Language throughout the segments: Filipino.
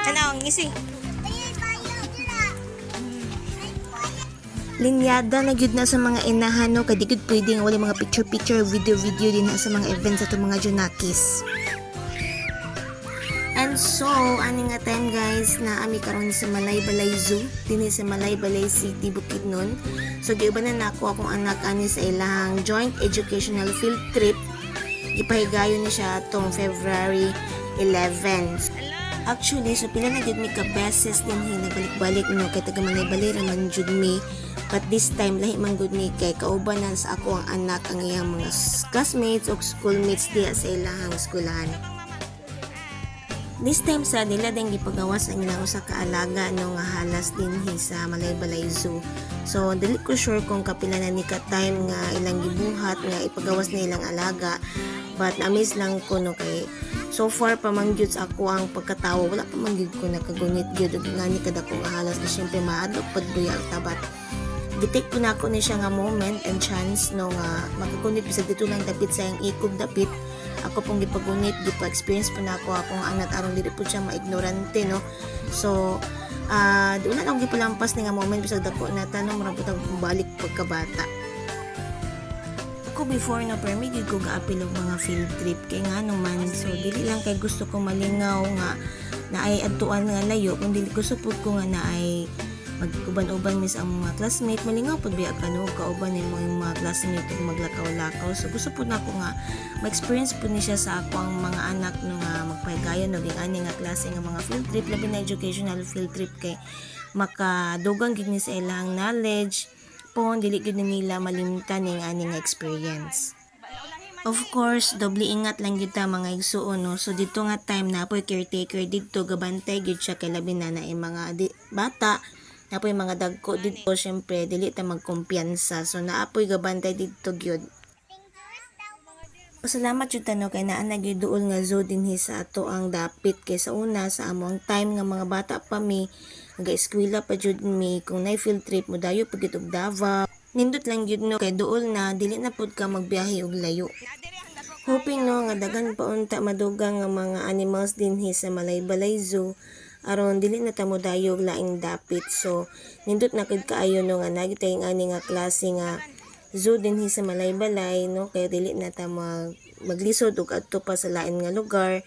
Ano ang ngisi? Linyada na gyud na sa mga inahan no, kay di gyud pwede nga wala mga picture video din na sa mga events sa mga Junakis. And so, ani nga time guys na ami karon sa Malaybalay Zoo, dinhi sa Malaybalay City, Bukidnon. So giubanan nako akong anak ani sa ilang joint educational field trip. Ipahigayon ni siya tong February 11. Actually, so pila na gyud mi ka beses din nagbalik-balik no kay taga Malaybalay raman jud mi. But this time lahi man gud mi kay kaubanan sa ako ang anak ang iyang mga classmates o schoolmates diha sa ilahang eskwelahan. This time sa nila ding gipagawas ang ilang usa ka alaga no nga halas dinhi sa Malaybalay Zoo. So dili ko sure kung kapila na ni ka time nga ilang gibuhat nga ipagawas na ilang alaga, but na-miss lang ko no kay so far pa man gyud sa ako ang pagkatawo, wala pa man gyud ko nakagunit gyud og ngani kada ko halas na syempre maadlok pad buya ang tabat. Gitik ko na ako ni siya nga moment and chance no nga makagunit bisag dito lang dapit sa iyang ikog dapit. Ako pong gipagunit, gipa-experience po na ako akong anak aron dili po siya maignorante no. So doon na ako gipalampas ni nga moment bisag dako na tanong mura putang balik pagkabata. Ako before na permi gid ko gaapil og mga field trip kay nga naman so dili lang kay gusto ko malingaw nga na ay adtuan nga layo kung dili ko supod ko nga na ay magkuban-uban mis ang mga classmate malingaw pud biya ka no kauban nimo yung mga classmate ug maglakaw-lakaw so gusto pud nako nga ma-experience pud ni siya sa ako ang mga anak no nga magpahigayon og ani nga klase nga mga field trip labi na educational field trip kay makadugang gid ni sa ilang knowledge pon dili gid nila malimtan ning ani nga experience. Of course, doble ingat lang gid ta mga igsuon no. So dito nga time na po'y caretaker dito gabantay gid siya kay labi na mga bata. Napoy mga dagko dito syempre dili ta magkumpiyansa. So naapoy gabantay dito gyud. Salamat jud tano kay naa na gyud duol nga zoo dinhi sa ato ang dapit kay sa una sa among time nga mga bata pa mi naga-eskwela pa jud mi kung nay field trip mo dayo pagit og Davao. Nindot lang gyud no kay duol na dili na pud ka magbiyahe og layo. Hoping no nga dagan pa unta madugang nga mga animals dinhi sa Malaybalay Zoo aron dili na ta mo dayog laing dapit. So nindot na kid kaayo no nga nagitay ani nga klase nga zoo dinhi sa Malaybalay no kay dili na ta maglisod og adto pa sa lain nga lugar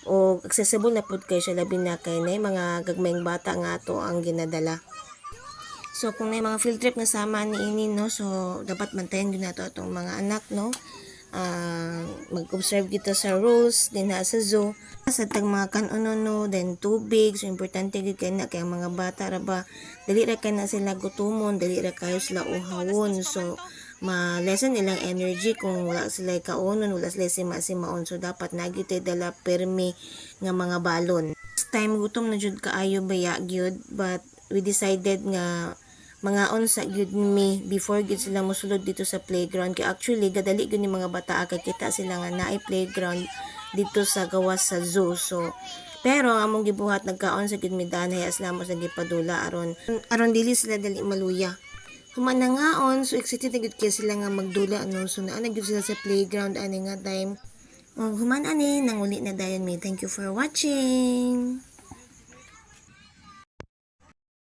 o accessible na pud kay siya labi na kay nay mga gagmayng bata nga ato ang ginadala. So kung may mga field trip nga sama ni ini no so dapat bantayan gyud nato atong mga anak no. Mag-observe kita sa rules din na sa zoo sa tag mga kanuno then tubig so importante gid kay na kay mga bata ra ba dili ra kay na sila gutumon dili ra kayo sila uhawon so ma-lessen ilang energy kung wala sila kaunon wala sila simaon so dapat nagitay dala permi nga mga balon. This time gutom na jud kaayo baya gyud but we decided nga mga onsa gyud mi before gyud sila mosulod dito sa playground kay actually gadali gyud ni mga bata kay kita sila nga naay playground dito sa gawas sa zoo so pero among gibuhat nagkaon sa gyud mi danay aslamo sa gipadula aron dili sila dali maluya. Human na ngaon so excited na gyud kay sila nga magdula no so naa gyud sila sa playground ani nga time. Human ani nanguli na dayon mi. Thank you for watching.